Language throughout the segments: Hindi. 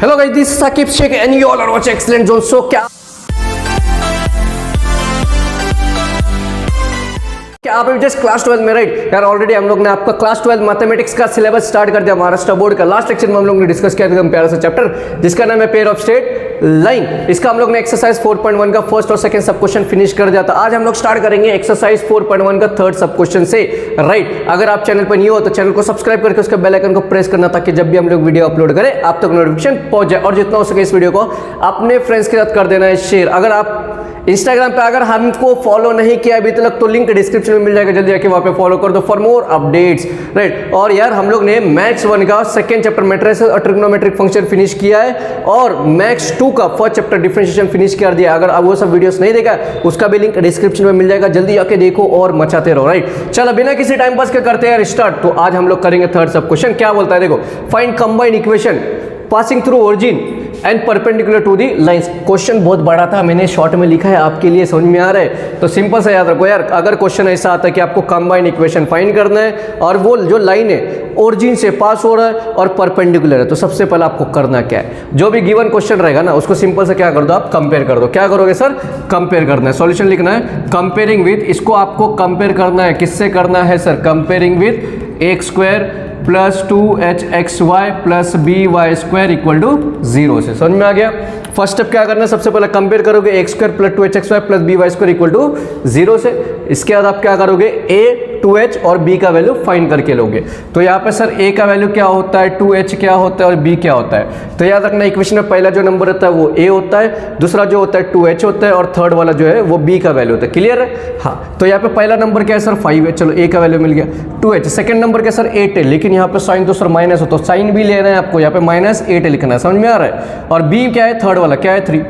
Hello guys, this is Sakib Sheikh and you all are watching Excellent Zone. So क्या आप अभी जस्ट क्लास 12 में राइट यार ऑलरेडी हम लोग ने आपका क्लास 12 मैथमेटिक्स का सिलेबस स्टार्ट कर दिया महाराष्ट्र बोर्ड का। लास्ट लेक्चर में हम लोग ने डिस्कस किया था प्यारा सा चैप्टर जिसका नाम है पेयर ऑफ स्ट्रेट लाइन। इसका हम लोग ने एक्सरसाइज 4.1 का फर्स्ट और सेकंड सब क्वेश्चन फिनिश कर दिया था। आज हम लोग स्टार्ट करेंगे एक्सरसाइज 4.1 का थर्ड सब क्वेश्चन से राइट। अगर आप चैनल पर न्यू हो तो चैनल को सब्सक्राइब करके उसका बेल आइकन को प्रेस करना ताकि जब भी हम लोग वीडियो अपलोड करें आप तक नोटिफिकेशन पहुंच जाए और जितना हो सके इस वीडियो को अपने फ्रेंड्स के साथ कर देना है शेयर। अगर आप इंस्टाग्राम पे अगर हमको फॉलो नहीं किया अभी तक तो लिंक डिस्क्रिप्शन में मिल जाएगा, जल्दी जाके वहां पे फॉलो कर दो फॉर मोर अपडेट्स राइट। और यार हम लोग ने मैथ्स 1 का सेकंड चैप्टर मैट्रिसेस और ट्रिग्नोमेट्रिक फंक्शन फिनिश किया है और मैथ्स 2 का फर्स्ट चैप्टर डिफरेंशिएशन फिनिश कर दिया। अगर आप वो सब वीडियोस नहीं देखा उसका भी लिंक डिस्क्रिप्शन में मिल जाएगा, जल्दी जाके देखो और मचाते रहो राइट। चलो बिना किसी टाइम पास के करते हैं स्टार्ट। तो आज हम लोग करेंगे थर्ड सब क्वेश्चन। क्या बोलता है देखो, find combined equation passing through origin and perpendicular to the lines. Question बहुत बड़ा था, मैंने शॉर्ट में लिखा है आपके लिए, समझ में आ रहा है तो सिंपल सा याद रखो यार। अगर क्वेश्चन ऐसा आता है कि आपको कंबाइंड इक्वेशन फाइंड करना है और वो जो लाइन है ओरिजिन से पास हो रहा है और परपेंडिकुलर है तो सबसे पहले आपको करना क्या है, जो भी गिवन क्वेश्चन रहेगा ना उसको सिंपल से क्या कर दो, आप कंपेयर कर दो। क्या करोगे सर, कंपेयर करना है, सॉल्यूशन लिखना है कंपेयरिंग विद। इसको आपको कंपेयर करना है, किससे करना है sir, comparing with x square plus 2hxy plus by square equal to 0 से। समझ में आ गया। फर्स्ट स्टेप क्या करना है, सबसे पहले कंपेयर करोगे x square plus 2hxy plus by square equal to 0 से। इसके बाद आप क्या करोगे, a 2h और b का वैल्यू फाइंड करके लोगे। तो यहाँ पे सर a का वैल्यू क्या होता है, 2h क्या होता है और b क्या होता है। तो याद रखना इक्वेशन में पहला जो नंबर होता है वो a होता है, दूसरा जो होता है 2h होता है और थर्ड वाला जो है वो b का वैल्यू होता है। क्लियर है। हाँ तो यहाँ पे पहला नंबर क्या है सर 5 है, चलो a का वैल्यू मिल गया 2h। सेकंड नंबर क्या सर 8 है, लेकिन यहाँ पे साइन तो सर माइनस हो तो साइन भी लेना है आपको, यहाँ पे -8 लिखना है। समझ में आ रहा है। और b क्या है, थर्ड वाला क्या है 3।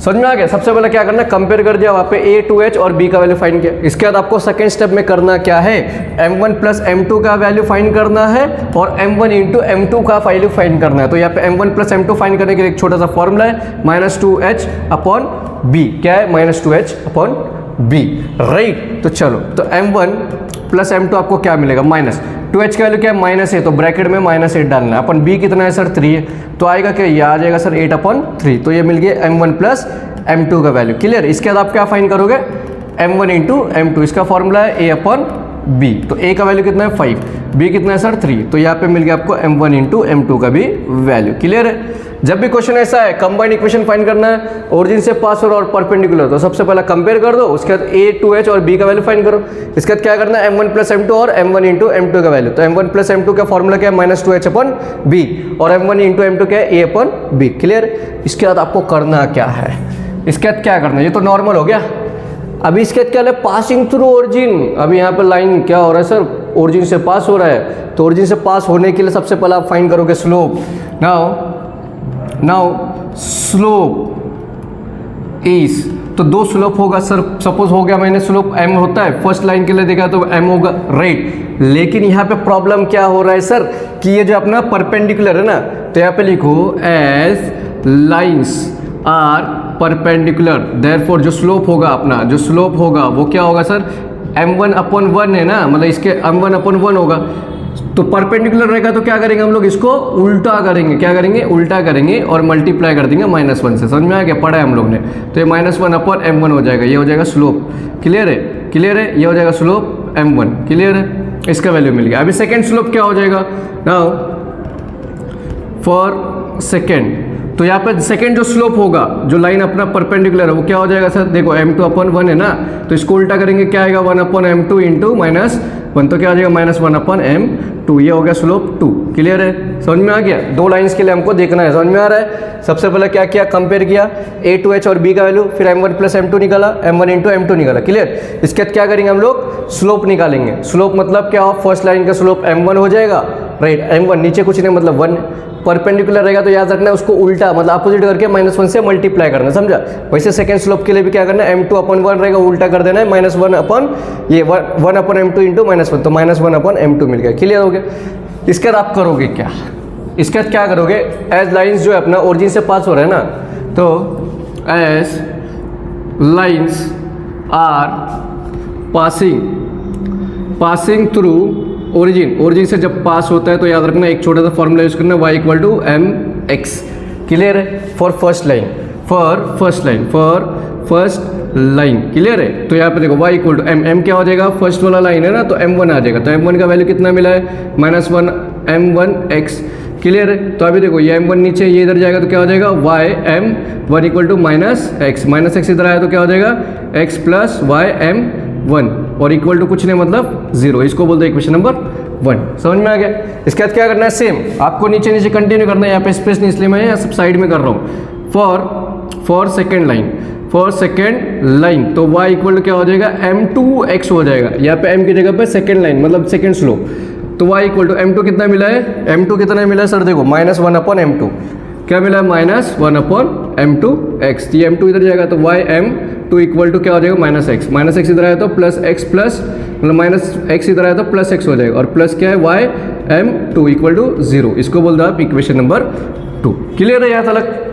समझ में आ गया। सबसे पहले क्या करना है, कंपेयर कर दिया, वहाँ पे a 2h और b का वैल्यू फाइंड किया। इसके बाद आपको सेकंड स्टेप में करना क्या है, m1 प्लस m2 का वैल्यू फाइंड करना है और m1 इंटू m2 का वैल्यू फाइंड करना है। तो यहाँ पे m1 प्लस m2 फाइंड करने के लिए एक छोटा सा फॉर्मूला है -2h अपॉन b। क्या है, -2h अपॉन b राइट। तो चलो तो m1 प्लस m2 आपको क्या मिलेगा, -2h का वैल्यू क्या है माइनस है तो ब्रैकेट में -8 डालना है। अपन b कितना है सर 3 है तो आएगा क्या, ये आ जाएगा सर 8 अपॉन 3। तो ये मिल गया m1 प्लस m2 का वैल्यू। क्लियर। इसके बाद आप क्या फाइंड करोगे, m1 इंटू m2, इसका फॉर्मूला है a अपॉन b। तो a का वैल्यू कितना है 5, b कितना है सर 3। तो यहाँ पे मिल गया आपको m1 इंटू m2 का भी वैल्यू। क्लियर है। जब भी क्वेश्चन ऐसा है कंबाइंड इक्वेशन फाइंड करना है ओरिजिन से पास हो रहा और परपेंडिकुलर, तो सबसे पहले कंपेयर कर दो, उसके बाद a 2h और b का वैल्यू फाइंड करो। इसके बाद क्या करना है, m1 प्लस m2 और m1 इंटू m2 का वैल्यू। तो m1 प्लस m2 का फॉर्मूला क्या है -2h अपॉन b और m1 इंटू m2 क्या है a अपॉन b। क्लियर। इसके बाद आपको करना क्या है, इसके बाद क्या करना है, ये तो नॉर्मल हो गया। अभी इसके बाद क्या है, पासिंग थ्रू ओरिजिन। अभी यहाँ पर लाइन क्या हो रहा है सर, ओरिजिन से पास हो रहा है तो ओरिजिन से पास होने के लिए सबसे पहले आप फाइंड करोगे स्लोप। नाउ स्लोप इज, तो दो स्लोप होगा सर, सपोज हो गया मैंने स्लोप m होता है, फर्स्ट लाइन के लिए देखा तो m होगा राइट। लेकिन यहाँ पे प्रॉब्लम क्या हो रहा है सर कि ये जो अपना परपेंडिकुलर है ना, तो यहाँ पे लिखो as lines are perpendicular therefore जो स्लोप होगा अपना, जो स्लोप होगा वो क्या होगा सर m1 अपॉन 1 है ना, मतलब इसके m1 अपॉन 1 होगा। तो परपेंडिकुलर रहेगा तो क्या करेंगे हम लोग, इसको उल्टा करेंगे। क्या करेंगे, उल्टा करेंगे और मल्टीप्लाई कर देंगे -1 से। समझ में आ गया, पढ़ा है हम लोग ने। तो ये -1 अपॉन m1 हो जाएगा, ये हो जाएगा स्लोप। क्लियर है, क्लियर है। ये हो जाएगा स्लोप m1। क्लियर है, इसका वैल्यू मिल गया। अभी सेकेंड स्लोप क्या हो जाएगा, नाउ फॉर सेकेंड, तो यहाँ पे सेकेंड जो स्लोप होगा, जो लाइन अपना परपेंडिकुलर है वो क्या हो जाएगा सर, देखो m2 अपॉन 1 है ना, तो इसको उल्टा करेंगे क्या आएगा 1 अपॉन m2 इंटू -1, तो क्या आ जाएगा -1 अपॉन m2। ये हो गया स्लोप 2। क्लियर है, समझ में आ गया। दो लाइंस के लिए हमको देखना है, समझ में आ रहा है। सबसे पहले क्या किया, कंपेयर किया a 2h और b का वैल्यू, फिर m1 प्लस m2 निकाला, m1 इंटू m2 निकाला। क्लियर। इसके बाद क्या करेंगे हम लोग, स्लोप निकालेंगे। स्लोप मतलब क्या हो, फर्स्ट लाइन का स्लोप m1 हो जाएगा राइट, m1 नीचे कुछ नहीं मतलब 1, परपेंडिकुलर रहेगा तो याद रखना है उसको उल्टा मतलब अपोजिट करके -1 से मल्टीप्लाई करना, समझा। वैसे सेकंड स्लोप के लिए भी क्या करना है, m2 अपॉन 1 रहेगा, उल्टा कर देना है -1 अपॉन ये 1 अपॉन m2 इंटू -1, तो -1 अपॉन m2 मिल गया। क्लियर हो गया। इसके बाद आप करोगे क्या, इसके बाद क्या करोगे, एज लाइंस जो है अपना ओरिजिन से पास हो रहा है ना, तो as lines are passing through origin, origin से जब पास होता है तो याद रखना एक छोटा सा फॉर्मूला यूज करना y equal to mx। Clear है, फॉर फर्स्ट लाइन, क्लियर है। तो यहाँ पे देखो y इक्वल टू m क्या हो जाएगा, फर्स्ट वाला लाइन है ना, तो m1 आ जाएगा। तो m1 का वैल्यू कितना मिला है, -1 m1x, क्लियर है। तो अभी देखो ये m1 नीचे, ये इधर जाएगा तो क्या हो जाएगा, y m1 equal to -x इधर आया तो क्या हो जाएगा, x प्लस y m1 और इक्वल टू कुछ नहीं मतलब 0। इसको बोलते हैं इक्वेशन नंबर 1। समझ में आ गया। इसके बाद क्या करना है, सेम आपको नीचे नीचे कंटिन्यू करना है। यहाँ पे स्पेस नहीं, इसलिए मैं यहाँ सब साइड में कर रहा हूँ। फॉर सेकेंड लाइन तो y इक्वल टू क्या हो जाएगा, m2x हो जाएगा। यहाँ पे m की जगह पे सेकेंड लाइन मतलब सेकेंड स्लो, तो y इक्वल टू m2 कितना मिला है, m2 कितना मिला है सर, देखो -1/m2 क्या मिला है, -1/m2x। ये m2 इधर जाएगा तो y m2 इक्वल टू क्या हो जाएगा, -x इधर आया तो +x प्लस मतलब -x इधर आया तो +x हो जाएगा और प्लस क्या है y m2 इक्वल टू 0। इसको बोल दो आप इक्वेशन नंबर 2। क्लियर है यहाँ तक।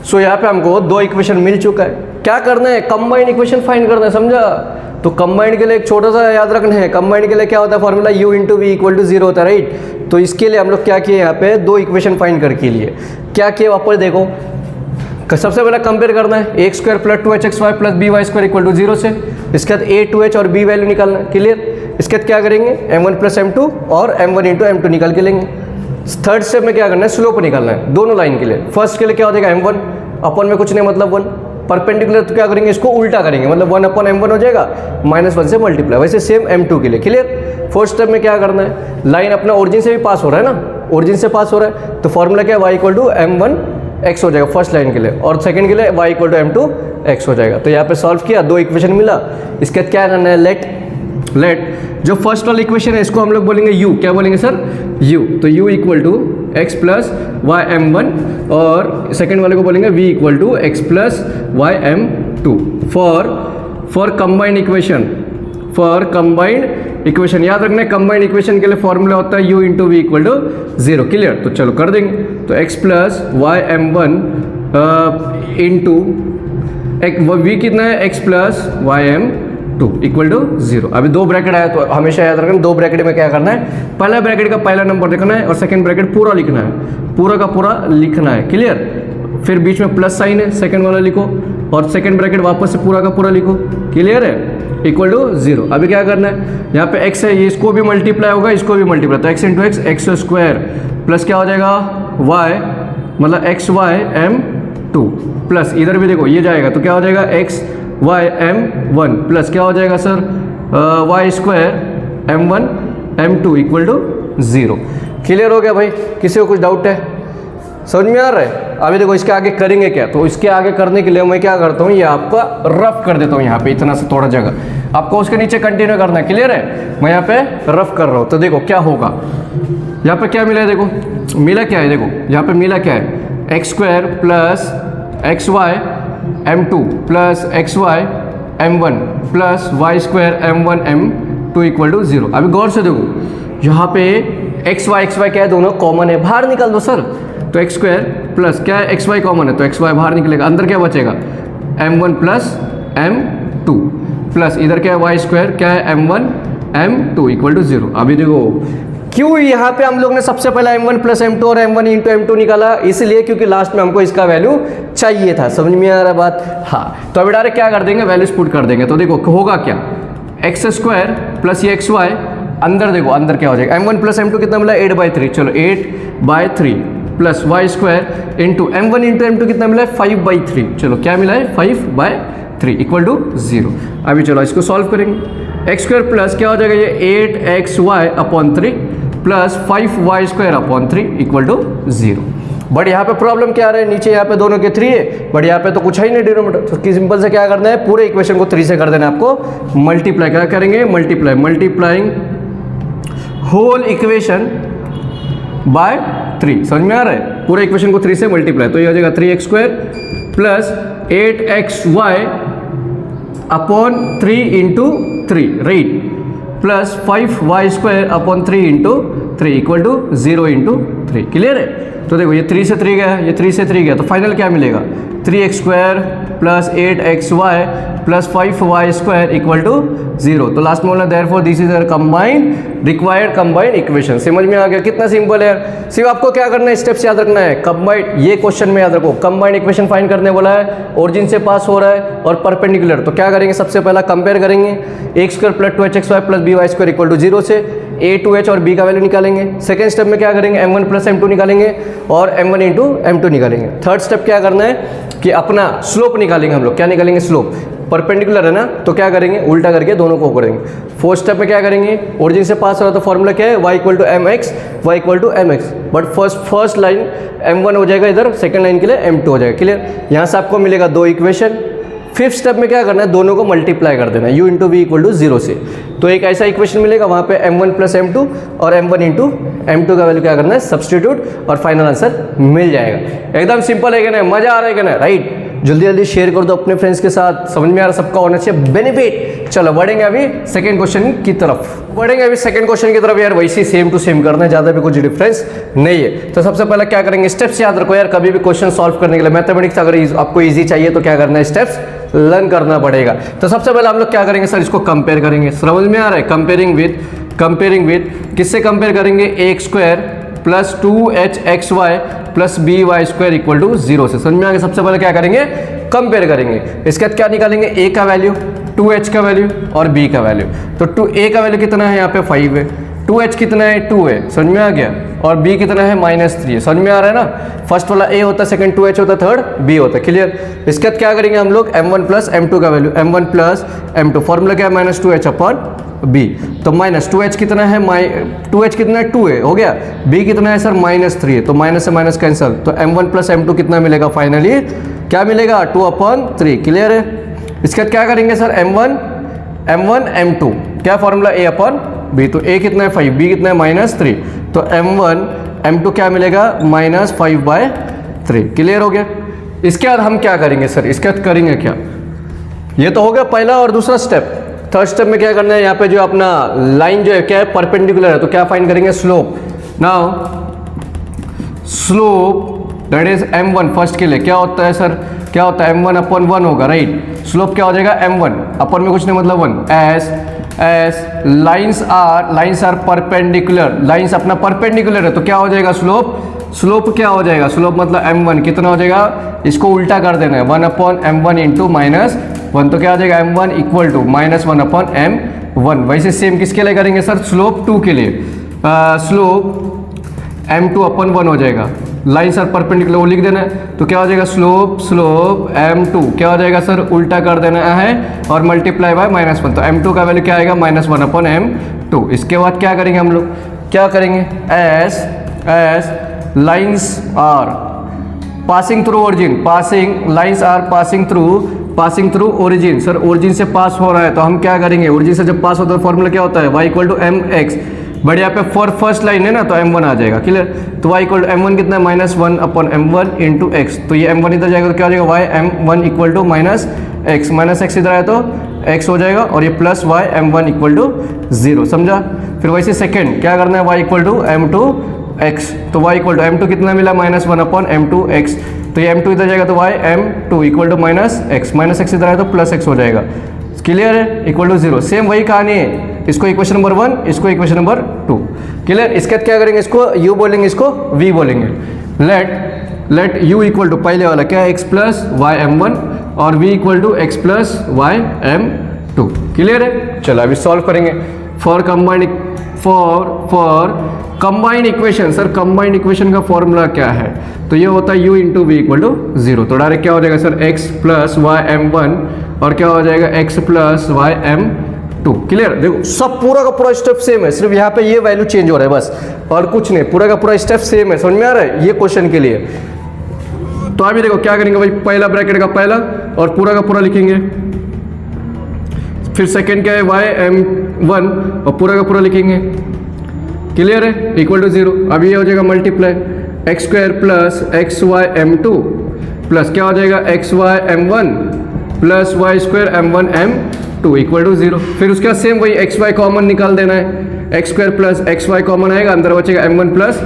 सो यहाँ पे हमको दो इक्वेशन मिल चुका है। क्या करना है, कंबाइंड इक्वेशन फाइंड करना है, समझा। तो कंबाइंड के लिए एक छोटा सा याद रखना है, कंबाइंड के लिए क्या होता है formula, u into v equal to 0 होता है, राइट। तो इसके लिए हम लोग क्या किए, यहाँ पे दो इक्वेशन फाइंड करके लिए क्या किए, वापस देखो। सबसे पहले कंपेयर करना है, x square plus 2hxy plus by square equal to 0 से। इसके बाद a 2h और b वैल्यू निकालना है, क्लियर। इसके बाद क्या करेंगे, m1 प्लस m2 और m1 इंटू m2 निकाल के लेंगे। थर्ड स्टेप में क्या करना है, स्लोप निकालना है दोनों लाइन के लिए। फर्स्ट के लिए क्या हो जाएगा, m1 अपन में कुछ नहीं मतलब 1, परपेंडिकुलर तो क्या करेंगे, इसको उल्टा करेंगे मतलब 1/m1 हो जाएगा, -1 से मल्टीप्लाई। वैसे सेम m2 के लिए, क्लियर। फोर्थ स्टेप में क्या करना है, लाइन अपना ओरिजिन से भी पास हो रहा है ना, ओरिजिन से पास हो रहा है तो फॉर्मूला क्या है, y इक्वल टू m1x हो जाएगा फर्स्ट लाइन के लिए और सेकंड के लिए y इक्वल टू m2x हो जाएगा। तो यहाँ पे सॉल्व किया, दो इक्वेशन मिला। इसके बाद क्या करना है, लेट जो फर्स्ट वाला इक्वेशन है इसको हम लोग बोलेंगे u, क्या बोलेंगे सर, u। तो u equal to x plus y m1 और सेकेंड वाले को बोलेंगे v equal to x plus y m2 for combined equation. याद रखना है कंबाइंड इक्वेशन के लिए फॉर्मूला होता है u into v equal to 0, clear. तो चलो कर देंगे। तो x plus y m1 into v कितना है, x plus y m2 equal to 0। अभी दो ब्रैकेट आया तो हमेशा याद रखना, दो ब्रैकेट में क्या करना है, पहला ब्रैकेट का पहला नंबर लिखना है और सेकंड ब्रैकेट पूरा लिखना है, पूरा का पूरा लिखना है, क्लियर। फिर बीच में प्लस साइन है, सेकंड वाला लिखो और सेकंड ब्रैकेट वापस से पूरा का पूरा लिखो, क्लियर है, इक्वल टू 0। अभी क्या करना है, यहाँ पे x है, ये इसको भी मल्टीप्लाई होगा, इसको भी मल्टीप्लाई, तो x into x square plus क्या हो जाएगा y मतलब xy m2 प्लस इधर भी देखो ये जाएगा तो क्या हो जाएगा xy m1 प्लस क्या हो जाएगा sir y square m1 m2 equal to 0। Clear हो गया भाई, किसी को कुछ डाउट है, समझ में आ रहा है। अभी देखो इसके आगे करेंगे क्या, तो इसके आगे करने के लिए मैं क्या करता हूँ, ये आपका रफ कर देता हूँ यहाँ पे इतना सा थोड़ा जगह, आपको उसके नीचे कंटिन्यू करना है, क्लियर है। मैं यहाँ पे रफ कर रहा हूँ तो देखो क्या होगा, यहाँ पे क्या मिला है, देखो मिला क्या है, देखो यहाँ पे मिला क्या है, x square plus xy m2 plus xy m1 plus y square m1 m2 equal to 0। अभी गौर से देखो यहाँ पे xy क्या है, दोनों कॉमन है, बाहर निकाल दो सर। तो एक्स स्क्वायर प्लस क्या है, xy कॉमन है तो xy बाहर निकलेगा, अंदर क्या बचेगा m1 प्लस m2 प्लस इधर क्या है y स्क्वायर क्या है m1 m2 इक्वल टू 0। अभी देखो क्यों यहाँ पे हम लोग ने सबसे पहले m1 प्लस m2 और m1 इंटू m2 निकाला, इसलिए क्योंकि लास्ट में हमको इसका वैल्यू चाहिए था। समझ में आ रहा बात, हाँ। तो अभी डायरेक्ट क्या कर देंगे, वैल्यूज पुट कर देंगे। तो देखो होगा क्या, एक्स स्क्वायर प्लस ये xy, अंदर देखो अंदर क्या हो जाएगा, m1 प्लस m2 कितना मिला 8/3, चलो 8/3 plus y square into m1 into m2 कितना मिला है 5/3, चलो क्या मिला है 5/3 इक्वल टू 0। अभी चलो इसको सॉल्व करेंगे, एक्स स्क्वायर प्लस क्या हो जाएगा ये 8xy upon 3 plus 5y square upon 3 equal to 0। But यहाँ पे प्रॉब्लम क्या आ रहा है, नीचे यहाँ पे दोनों के 3 है, बट यहाँ पे तो कुछ है ही नहीं डिनोमिनेटर, तो सिंपल से क्या करना है, पूरे इक्वेशन को 3 से कर देना है आपको, मल्टीप्लाई क्या करेंगे, मल्टीप्लाइंग होल इक्वेशन बाय 3। समझ में आ रहा है, पूरे इक्वेशन को 3 से मल्टीप्लाई, तो ये हो जाएगा 3x square plus 8xy upon 3 into 3, right, plus 5y square upon 3 into 3 equal to 0 into 3, clear है। तो देखो ये 3 से 3 गया, ये 3 से 3 गया, तो फाइनल क्या मिलेगा 3x square plus 8xy plus 5y square equal to 0। तो लास्ट में बोलना therefore this is a combined required combined equation. समझ में आ गया? कितना सिंपल है यार। सिर्फ आपको क्या करना है, स्टेप्स याद रखना है। कंबाइंड, ये क्वेश्चन में याद रखो, कंबाइंड इक्वेशन फाइंड करने बोला है, ओरिजिन से पास हो रहा है और परपेंडिकुलर। तो क्या करेंगे, सबसे पहला कंपेयर करेंगे x square plus 2hxy plus by square equal to 0 से a 2h और b का वैल्यू निकालेंगे। सेकेंड स्टेप में क्या करेंगे, m1 प्लस m2 निकालेंगे और m1 इंटू m2 निकालेंगे। थर्ड स्टेप क्या करना है कि अपना स्लोप निकालेंगे हम लोग। क्या निकालेंगे, स्लोप। परपेंडिकुलर है ना, तो क्या करेंगे, उल्टा करके दोनों को करेंगे। फोर्थ स्टेप में क्या करेंगे, ओरिजिन से पास हो रहा तो फॉर्मूला क्या है, y equal to m x, y equal to m x. But first line m1 हो जाएगा इधर, सेकंड लाइन के लिए m2 हो जाएगा। क्लियर? यहाँ से आपको मिलेगा 2 इक्वेशन। फिफ्थ स्टेप में क्या करना है, दोनों को मल्टीप्लाई कर देना है, u into v equal to 0 से। तो एक ऐसा इक्वेशन मिलेगा, वहाँ पे m1 प्लस m2 और m1 इंटू m2 का वैल्यू क्या करना है, सब्सटीट्यूट, और फाइनल आंसर मिल जाएगा। एकदम सिंपल है कि नहीं, मजा आ रहा है कि नहीं, राइट? जल्दी जल्दी शेयर कर दो अपने फ्रेंड्स के साथ, समझ में आ रहा, सबका होना चाहिए बेनिफिट। चलो बढ़ेंगे अभी सेकंड क्वेश्चन की तरफ, बढ़ेंगे अभी सेकंड क्वेश्चन की तरफ। यार वैसे सेम टू सेम करना है, ज़्यादा भी कुछ डिफरेंस नहीं है। तो सबसे पहले क्या करेंगे, स्टेप्स याद रखो यार। कभी भी क्वेश्चन सॉल्व करने के लिए मैथमेटिक्स अगर आपको ईजी चाहिए तो क्या करना है, स्टेप्स लर्न करना पड़ेगा। तो सबसे पहले हम लोग क्या करेंगे सर, इसको कंपेयर करेंगे। समझ में आ रहा है? कंपेयरिंग विद किससे कंपेयर करेंगे, a square plus 2hxy plus by square equal to 0 से। समझ में आ गया? सबसे पहले क्या करेंगे, कंपेयर करेंगे। इसके बाद क्या निकालेंगे, a का वैल्यू, 2h का वैल्यू और b का वैल्यू। तो a का वैल्यू कितना है, यहाँ पे 5 है, 2h कितना है, 2 है, समझ में आ गया, और b कितना है, -3 है। समझ में आ रहा है ना? फर्स्ट वाला a होता है, सेकंड 2h होता है, थर्ड b होता है। क्लियर? इसके बाद क्या करेंगे हम लोग, m1 प्लस m2 का value, m1 plus m2, formula क्या है, -2h अपॉन b। तो -2h कितना है, 2h कितना है, 2 है, हो गया। b कितना है सर, -3 है, तो माइनस से माइनस कैंसिल। तो m1 प्लस m2 कितना मिलेगा, फाइनली क्या मिलेगा, 2/3। क्लियर है? इसके बाद क्या करेंगे सर, m1 m2, क्या फॉर्मूला, a अपॉन b। तो a कितना है 5, b कितना है -3, तो m1 m2 क्या मिलेगा, -5/3। क्लियर हो गया? इसके बाद हम क्या करेंगे सर, इसके बाद करेंगे क्या, ये तो हो गया पहला और दूसरा स्टेप। थर्ड स्टेप में क्या करना है, यहाँ पे जो अपना लाइन जो है क्या है, परपेंडिकुलर है, तो क्या फाइंड करेंगे, slope. Now slope that is m1 first के लिए क्या होता है सर, क्या होता है, m1 अपॉन 1 होगा, राइट? स्लोप क्या हो जाएगा, m1 अपॉन में कुछ नहीं मतलब 1, as lines are perpendicular, lines अपना परपेंडिकुलर है, तो क्या हो जाएगा, स्लोप क्या हो जाएगा, स्लोप मतलब m1 कितना हो जाएगा, इसको उल्टा कर देना है, 1/m1 इंटू -1, तो क्या हो जाएगा, m1 इक्वल टू -1/m1। वैसे सेम किसके लिए करेंगे सर, स्लोप 2 के लिए, स्लोप m2/1 हो जाएगा, लाइन्स आर परपेंडिकुलर वो लिख देना है, तो क्या हो जाएगा, स्लोप m2 क्या हो जाएगा सर, उल्टा कर देना है और मल्टीप्लाई बाय -1, तो m2 का वैल्यू क्या आएगा, -1/m2। इसके बाद क्या करेंगे हम लोग, क्या करेंगे, as lines are passing through origin, lines are passing through origin. Sir origin से पास हो रहा है तो हम क्या करेंगे, ओरिजिन से जब पास होता है फॉर्मूला क्या होता है, y equal to mx, but यहाँ पे फॉर फर्स्ट लाइन है ना, तो m1 आ जाएगा। क्लियर? तो y इक्वल टू m1 कितना है, -1/m1 इंटू x, तो ये m1 इधर जाएगा तो क्या हो जाएगा, y m1 equal to -x इधर आया तो x हो जाएगा, और ये plus y m1 equal to 0। समझा? फिर वैसे सेकेंड क्या करना है, y इक्वल टू m2x, तो y इक्वल टू m2 कितना मिला, -1/m2x, तो ये m2 इधर जाएगा तो y m2 equal to -x इधर आया तो +x हो जाएगा। क्लियर है? Equal to 0। सेम वही कहानी है, इसको इक्वेशन नंबर 1, इसको इक्वेशन नंबर 2। क्लियर? इसके बाद क्या करेंगे, इसको u बोलेंगे, इसको v बोलेंगे। लेट u इक्वल टू पहले वाला क्या है, x प्लस वाई m1, और v equal to x plus y m2। Clear है? चलो अभी सॉल्व करेंगे for combined equation. Sir combined equation का फॉर्मूला क्या है, तो ये होता है u into v equal to 0। तो डायरेक्ट क्या हो जाएगा sir, x plus y m1 और क्या हो जाएगा, x plus y m2। Clear? देखो सब पूरा का पूरा स्टेप सेम है, सिर्फ यहाँ पे ये वैल्यू चेंज हो रहा है बस, और कुछ नहीं, पूरा का पूरा स्टेप सेम है। समझ में आ रहा है ये क्वेश्चन के लिए? तो अभी देखो क्या करेंगे भाई, पहला ब्रैकेट का पहला और पूरा का पूरा लिखेंगे, फिर सेकेंड क्या है, y m1 और पूरा का पूरा लिखेंगे। क्लियर है? Equal to 0। अभी ये हो जाएगा multiply, x square plus x y m2 plus क्या हो जाएगा, x y m1 plus y square m1 m2 equal to 0। फिर उसके बाद सेम वही एक्स वाई कॉमन निकाल देना है, x square plus x y common आएगा, अंदर बचेगा m1 प्लस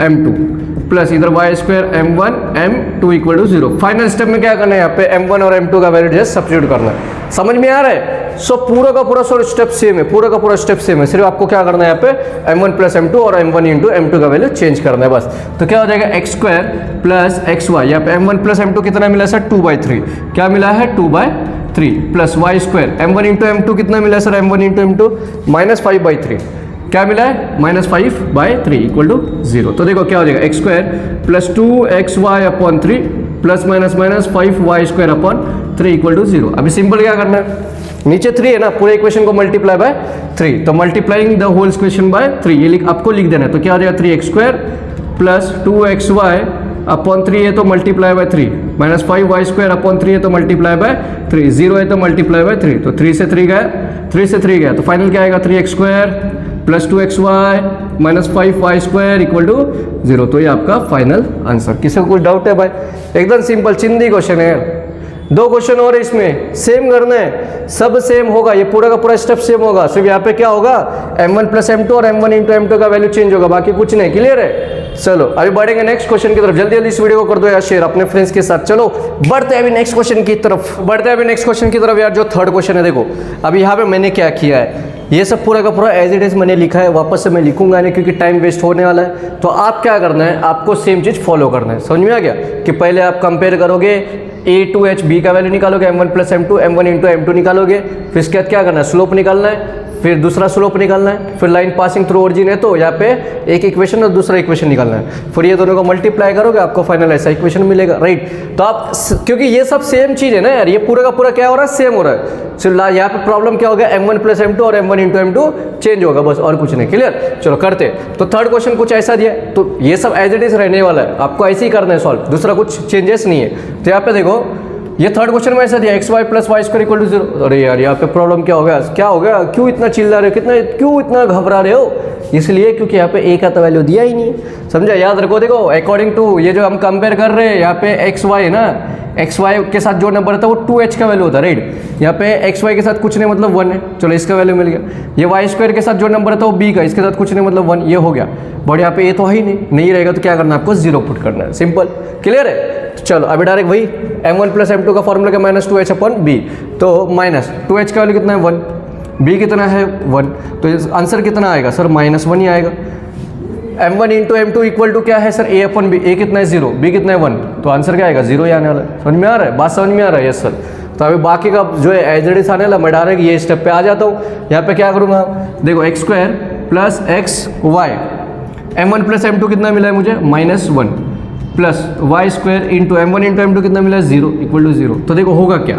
m2 प्लस इधर y square m1 m2 equal to 0। Final step में क्या करना है, यहाँ पे m1 और m2 का वैल्यू जस्ट सब्स्टिट्यूट करना है। समझ में आ रहा है? सो पूरा का पूरा स्टेप सेम है, पूरा का पूरा स्टेप सेम है, सिर्फ आपको क्या करना है, यहाँ पे m1 प्लस m2 और m1 इंटू m2 का वैल्यू चेंज करना है बस। तो क्या हो जाएगा x square plus x y, यहाँ पे m1 प्लस m2 कितना मिला सर 2/3, क्या मिला है 2/3 plus y square m1 into m2 कितना मिला सर m1 इंटू m2 -5/3, क्या मिला है -5/3 इक्वल टू 0। तो देखो क्या हो जाएगा x square plus 2xy upon 3 plus minus 5y square upon 3 equal to 0। अभी सिंपल क्या करना है, नीचे 3 है ना, पूरे इक्वेशन को मल्टीप्लाई बाय 3, तो multiplying the whole equation by 3 ये आपको लिख देना है। तो क्या हो जाएगा 3x square plus 2xy upon 3 है तो multiply by 3 minus 5y square upon 3 है तो मल्टीप्लाई बाय 3, 0 है तो मल्टीप्लाई बाय 3, तो 3 से 3 गया, 3 से 3 गया, तो फाइनल क्या आएगा 3x square plus 2xy minus 5y square equal to 0। तो ये आपका फाइनल आंसर। किसी को कुछ डाउट है भाई? एकदम सिंपल चिंदी क्वेश्चन है, 2 क्वेश्चन और इसमें सेम करना है, सब सेम होगा, ये पूरा का पूरा स्टेप सेम होगा, सिर्फ यहाँ पे क्या होगा m1 प्लस m2 और m1 इंटू m2 का वैल्यू चेंज होगा, बाकी कुछ नहीं। क्लियर है? चलो अभी बढ़ेंगे नेक्स्ट क्वेश्चन की तरफ। जल्दी जल्दी इस वीडियो को कर दो यार शेयर अपने फ्रेंड्स के साथ। चलो बढ़ते हैं अभी नेक्स्ट क्वेश्चन की तरफ, यार जो थर्ड क्वेश्चन है देखो, अभी यहाँ पे मैंने क्या किया है, ये सब पूरा का पूरा एज इट इज मैंने लिखा है, वापस से मैं लिखूंगा नहीं क्योंकि टाइम वेस्ट होने वाला है। तो आप क्या करना है, आपको सेम चीज फॉलो करना है। समझ में आ गया कि पहले आप कंपेयर करोगे a2h b का वैल्यू निकालोगे, m1 plus m2 m1 into m2 निकालोगे, फिर इसके बाद क्या करना है, स्लोप निकालना है, फिर दूसरा स्लोप निकालना है, फिर लाइन पासिंग थ्रू ओरिजिन है तो यहाँ पे एक इक्वेशन और दूसरा इक्वेशन निकालना है, फिर ये दोनों को मल्टीप्लाई करोगे आपको फाइनल ऐसा इक्वेशन मिलेगा, राइट। तो आप क्योंकि ये सब सेम चीज है ना यार, ये पूरा का पूरा क्या हो रहा है, सेम हो रहा है। चलो यहाँ पे प्रॉब्लम क्या हो गया, m1 प्लस m2 और m1 इंटू m2 चेंज होगा बस, और कुछ नहीं। क्लियर? चलो करते। तो थर्ड क्वेश्चन कुछ ऐसा दिया, तो ये सब एज इट इज रहने वाला है, आपको ऐसे ही करना है सॉल्व, दूसरा कुछ चेंजेस नहीं है। तो यहाँ पे देखो ये थर्ड क्वेश्चन में ऐसा दिया xy plus y square equal to 0। अरे यार यहाँ पे प्रॉब्लम क्या हो गया, क्यों इतना चिल्ला रहे हो, क्यों इतना घबरा रहे हो? इसलिए क्योंकि यहाँ पे a का तो वैल्यू दिया ही नहीं, समझा? याद रखो, देखो अकॉर्डिंग टू ये जो हम कंपेयर कर रहे हैं, यहाँ पे xy है ना, xy के साथ जो नंबर था वो 2h का वैल्यू होता है, राइट। यहाँ पे xy के साथ कुछ नहीं मतलब 1 है, चलो इसका वैल्यू मिल गया। ये वाई स्क्वायर के साथ जो नंबर था वो b का, इसके साथ कुछ नहीं मतलब 1, ये हो गया। बट यहाँ पे a तो है ही नहीं रहेगा तो क्या करना है, आपको 0 पुट करना है, सिंपल। क्लियर है? तो चलो अभी डायरेक्ट वही m1 प्लस m2 का फॉर्मूला का माइनस 2h अपॉन b, तो माइनस 2h का वैल्यू कितना है 1, b कितना है 1, तो आंसर कितना आएगा सर -1 ही आएगा। m1 into m2 equal to क्या है sir a upon b, a कितना है 0, b कितना है 1, तो आंसर क्या आएगा 0 ही आने वाला है। समझ में आ रहा है? बात समझ में आ रहा है? Yes sir. तो अभी बाकी का जो है एज इट इज आने वाला, मैं डायरेक्ट ये स्टेप पे आ जाता हूँ। यहाँ पे क्या करूँगा, देखो x square plus x y, m1 plus m2 कितना मिला है मुझे -1 plus y square into m1 कितना मिला है 0 इक्वल टू 0। तो देखो होगा क्या,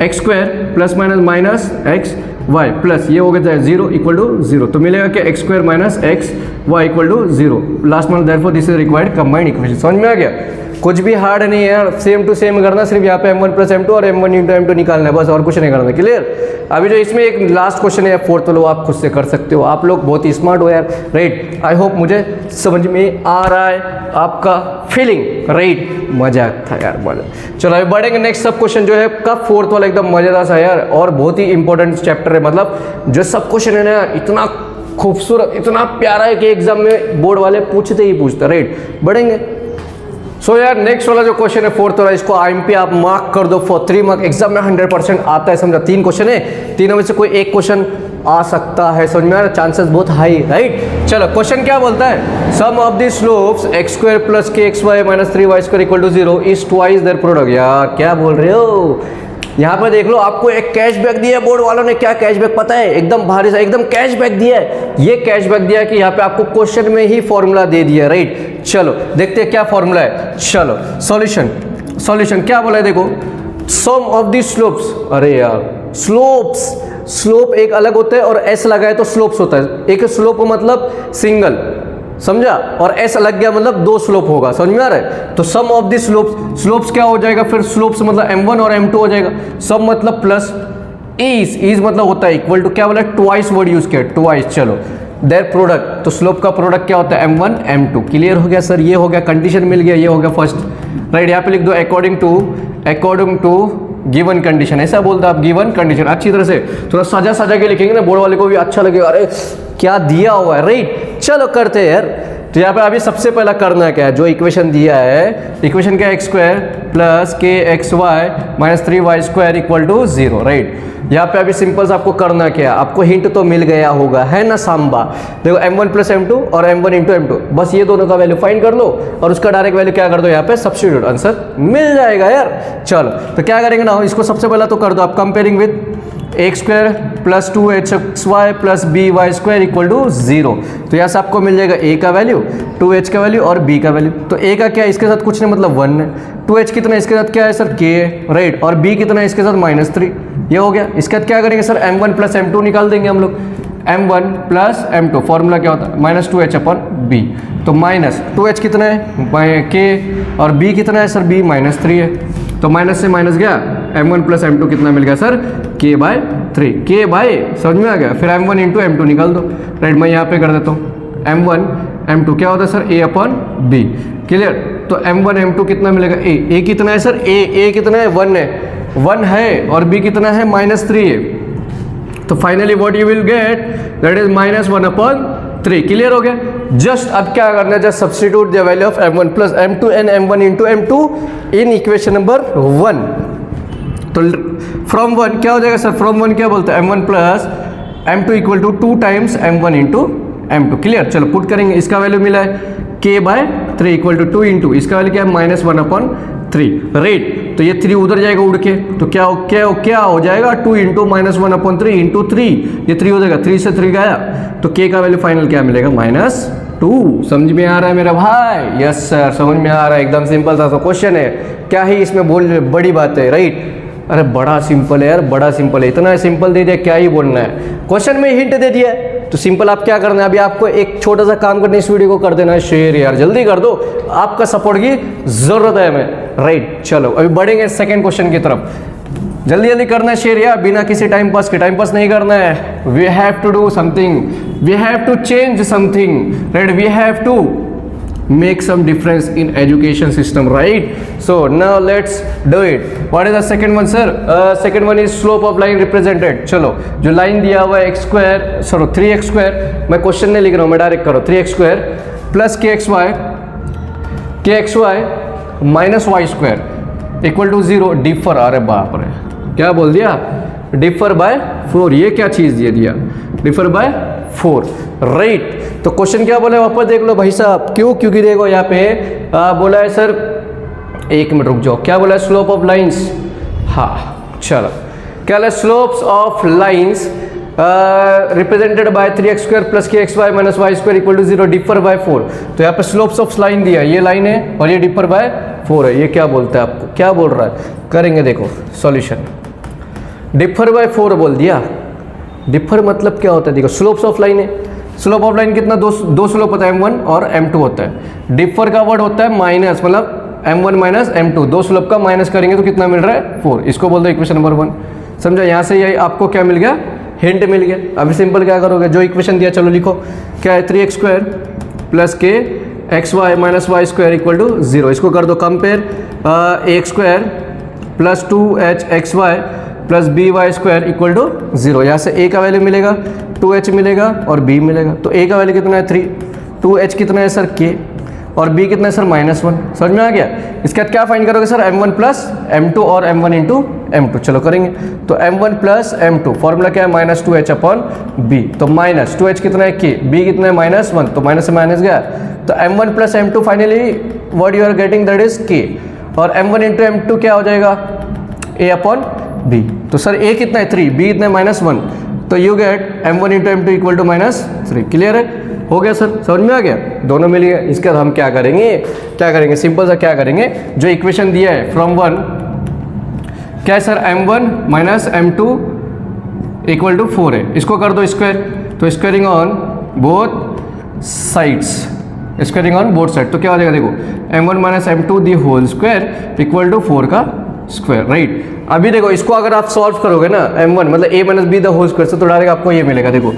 x square plus minus x y plus ये हो गया 0 इक्वल टू 0, तो मिलेगा क्या x square minus x y equal to 0। Last में therefore this is required combined equation. समझ में आ गया? कुछ भी हार्ड नहीं है यार, सेम टू सेम करना, सिर्फ यहाँ पे m1 प्लस m2 और m1 इंटू m2 निकालना है बस, और कुछ नहीं करना। क्लियर? अभी जो इसमें एक लास्ट क्वेश्चन है फोर्थ वाला, आप खुद से कर सकते हो, आप लोग बहुत ही स्मार्ट हो यार, राइट। आई होप मुझे समझ में आ रहा है आपका फीलिंग, राइट। मजा था यार, मजा। चलो अभी बढ़ेंगे नेक्स्ट सब क्वेश्चन जो है का फोर्थ वाला एकदम मजेदार सा यार, और बहुत ही इंपॉर्टेंट चैप्टर है, मतलब जो सब क्वेश्चन है ना इतना खूबसूरत, इतना प्यारा है कि एग्जाम में बोर्ड वाले पूछते ही पूछते, राइट। बढ़ेंगे। सो यार नेक्स्ट वाला जो क्वेश्चन है फोर्थ वाला, इसको IMP आप मार्क कर दो फॉर 3 मार्क। एग्जाम में 100% आता है, समझा। 3 क्वेश्चन है, तीनों में से कोई एक क्वेश्चन आ सकता है, समझ में आ रहा है? चांसेस बहुत हाई, राइट। चलो क्वेश्चन क्या बोलता है, sum of the slopes x square plus kxy minus 3y square equal to 0 is twice their product. यार क्या बोल रहे हो, यहाँ पर देख लो, आपको एक कैशबैक दिया है बोर्ड वालों ने। क्या कैशबैक पता है? एकदम भारी सा एकदम कैशबैक दिया है। ये कैशबैक दिया है कि यहाँ पे आपको क्वेश्चन में ही फॉर्मूला दे दिया है, राइट। चलो देखते हैं क्या फॉर्मूला है। चलो सॉल्यूशन क्या बोला है, देखो सम ऑफ द स्लोप्स। अरे यार स्लोप एक अलग होता है और एस लगा है तो स्लोप्स होता है। एक स्लोप मतलब सिंगल, समझा, और एस लग गया मतलब 2 स्लोप होगा। समझ में आ रहा है? तो सम ऑफ द स्लोप्स क्या हो जाएगा फिर, स्लोप्स मतलब m1 और m2 हो जाएगा। सम मतलब प्लस इज मतलब होता है इक्वल टू, क्या बोला, ट्वाइस वर्ड यूज किया, ट्वाइस। चलो देयर प्रोडक्ट, तो स्लोप का प्रोडक्ट क्या होता है, m1 m2। क्लियर हो गया सर? ये हो गया, कंडीशन मिल गया, ये हो गया फर्स्ट, राइट। यहाँ पे लिख दो अकॉर्डिंग टू गिवन कंडीशन, ऐसा बोलता है आप, गिवन कंडीशन। अच्छी तरह से थोड़ा सजा के लिखेंगे ना, बोर्ड वाले को भी अच्छा लगेगा, अरे क्या दिया हुआ है, राइट। चलो करते हैं यार। तो यहाँ पे अभी सबसे पहला करना क्या है, जो इक्वेशन दिया है, इक्वेशन क्या है, x square plus k x y minus 3y square equal to 0, right. यहाँ पे अभी सिंपल आपको करना क्या है, आपको हिंट तो मिल गया होगा, है ना सांबा। देखो m1 प्लस m2 और m1 इंटू m2, बस ये दोनों का वैल्यू फाइंड कर लो और उसका डायरेक्ट वैल्यू क्या कर दो, यहाँ पे सब्स्टिट्यूट, आंसर मिल जाएगा यार। चलो तो क्या करेंगे ना, इसको सबसे पहला तो कर दो आप comparing with x square plus 2hxy plus by square equal to 0। तो यहाँ से आपको मिल जाएगा a का वैल्यू, 2h का वैल्यू और b का वैल्यू। तो a का क्या है, इसके साथ कुछ नहीं मतलब 1 है, 2h कितना है इसके साथ क्या है सर k है, राइट, और b कितना है इसके साथ -3, ये हो गया। इसके बाद क्या करेंगे सर, m1 प्लस m2 निकाल देंगे हम लोग, m1 प्लस m2 फॉर्मूला क्या होता है -2h अपन b, तो -2h कितना है k और b कितना है सर b -3 है, तो माइनस से माइनस गया, m1 प्लस m2 कितना मिल गया सर k/3, k समझ में आ गया। फिर m1 इंटू m2 निकाल दो, राइट, मैं यहाँ पे कर देता हूँ m1 m2 क्या होता है सर a/b, क्लियर। तो m1 m2 कितना मिलेगा a कितना है सर a कितना है 1 है और b कितना है -3 है, तो finally what you will get that is -1/3, clear हो गया। जस्ट अब क्या करना है, just substitute the value of m1 plus m2 and m1 into m2 in equation number 1। तो फ्रॉम 1 क्या हो जाएगा सर, फ्रॉम 1 क्या बोलते हैं, m1 plus m2 equal to 2 times m1 into m2, clear. चलो पुट करेंगे, इसका वैल्यू मिला है k/3 इक्वल टू 2 इंटू इसका वैल्यू क्या है -1/3, राइट। तो ये 3 उधर जाएगा उड़ के, तो क्या हो जाएगा 2 इंटू -1/3 इंटू 3, ये 3 हो जाएगा, 3 से 3 गया, तो k का वैल्यू फाइनल क्या मिलेगा -2। समझ में आ रहा है मेरा भाई? यस सर समझ में आ रहा है, एकदम सिंपल सा क्वेश्चन है, क्या ही इसमें बोल बड़ी बात है, राइट। अरे बड़ा सिंपल है यार, बड़ा सिंपल है, इतना सिंपल दे दिया, क्या ही बोलना है, क्वेश्चन में हिंट दे दिया है। तो सिंपल आप क्या करना है, अभी आपको एक छोटा सा काम करना है, इस वीडियो को कर देना है शेयर यार, जल्दी कर दो, आपका सपोर्ट की जरूरत है हमें, राइट। चलो अभी बढ़ेंगे सेकंड क्वेश्चन की तरफ, जल्दी जल्दी करना है शेयर यार, बिना किसी टाइम पास के, टाइम पास नहीं करना है। We have to do something, we have to change something, right, we have to make some difference in education system, right? So now let's do it. What is the second one sir? Second one is slope of line represented. चलो जो लाइन दिया हुआ है x square, sorry 3x square, मैं क्वेश्चन नहीं लिख रहा हूँ, मैं डायरेक्ट करो, 3x square plus kxy minus y square equal to 0, differ, अरे बाप रे क्या बोल दिया, डिफर बाय 4, ये क्या चीज़ दे दिया, डिफर बाय 4, राइट। तो क्वेश्चन क्या बोला है वापस देख लो भाई साहब, क्योंकि देखो यहाँ पे बोला है सर, एक मिनट रुक जाओ, क्या बोला है, स्लोप ऑफ लाइंस, हाँ चलो, क्या है, slopes of lines represented by 3x square plus kxy minus y square equal to 0, differ by 4। तो यहाँ पे स्लोप्स ऑफ लाइन दिया, ये लाइन है और ये डिफर बाय 4 है, ये क्या बोलता है आपको, क्या बोल रहा है, करेंगे देखो सॉल्यूशन। डिफर बाय 4 बोल दिया, डिफर मतलब क्या होता है, देखो स्लोप्स ऑफ लाइन है, स्लोप ऑफ लाइन कितना, दो स्लोप होता है m1 और m2 होता है, डिफर का वर्ड होता है माइनस, मतलब m1 माइनस m2, दो स्लोप का माइनस करेंगे तो कितना मिल रहा है 4, इसको बोल दो इक्वेशन नंबर 1, समझा। यहाँ से ये आपको क्या मिल गया, हिंट मिल गया। अभी सिंपल क्या करोगे, जो इक्वेशन दिया चलो लिखो, क्या है 3x square plus kxy minus y square equal to 0, इसको कर दो compare, x square plus 2hxy plus by square equal to 0, यहाँ से a का वैल्यू मिलेगा 2h मिलेगा और b मिलेगा, तो a का वैल्यू कितना है 3, 2h कितना है सर k और b कितना है सर -1, समझ में आ गया। इसके बाद क्या फाइंड करोगे सर, m1 प्लस m2 और m1 इंटू m2, चलो करेंगे। तो m1 प्लस m2 फॉर्मूला क्या है -2h/b, तो -2h कितना है k, b कितना है -1, तो माइनस से माइनस गया, तो m1 plus m2 finally what you are getting that is k, और m1 इंटू m2 क्या हो जाएगा a/b। तो सर a कितना है 3, b कितना है -1, तो you get m1 into m2 equal to -3, clear है, हो गया सर, समझ में आ गया, दोनों मिल गया। इसके बाद हम क्या करेंगे, सिंपल सा क्या करेंगे, जो इक्वेशन दिया है फ्रॉम 1, क्या है sir m1 minus m2 equal to 4 है, इसको कर दो स्क्वायर, तो squaring on both sides, squaring on both side, तो क्या हो जाएगा देखो, m1 minus m2 the whole square equal to 4 का स्क्वायर, राइट। अभी देखो इसको अगर आप सॉल्व करोगे ना, m1 मतलब a minus b the whole square से, तो डायरेक्ट आपको ये मिलेगा, देखो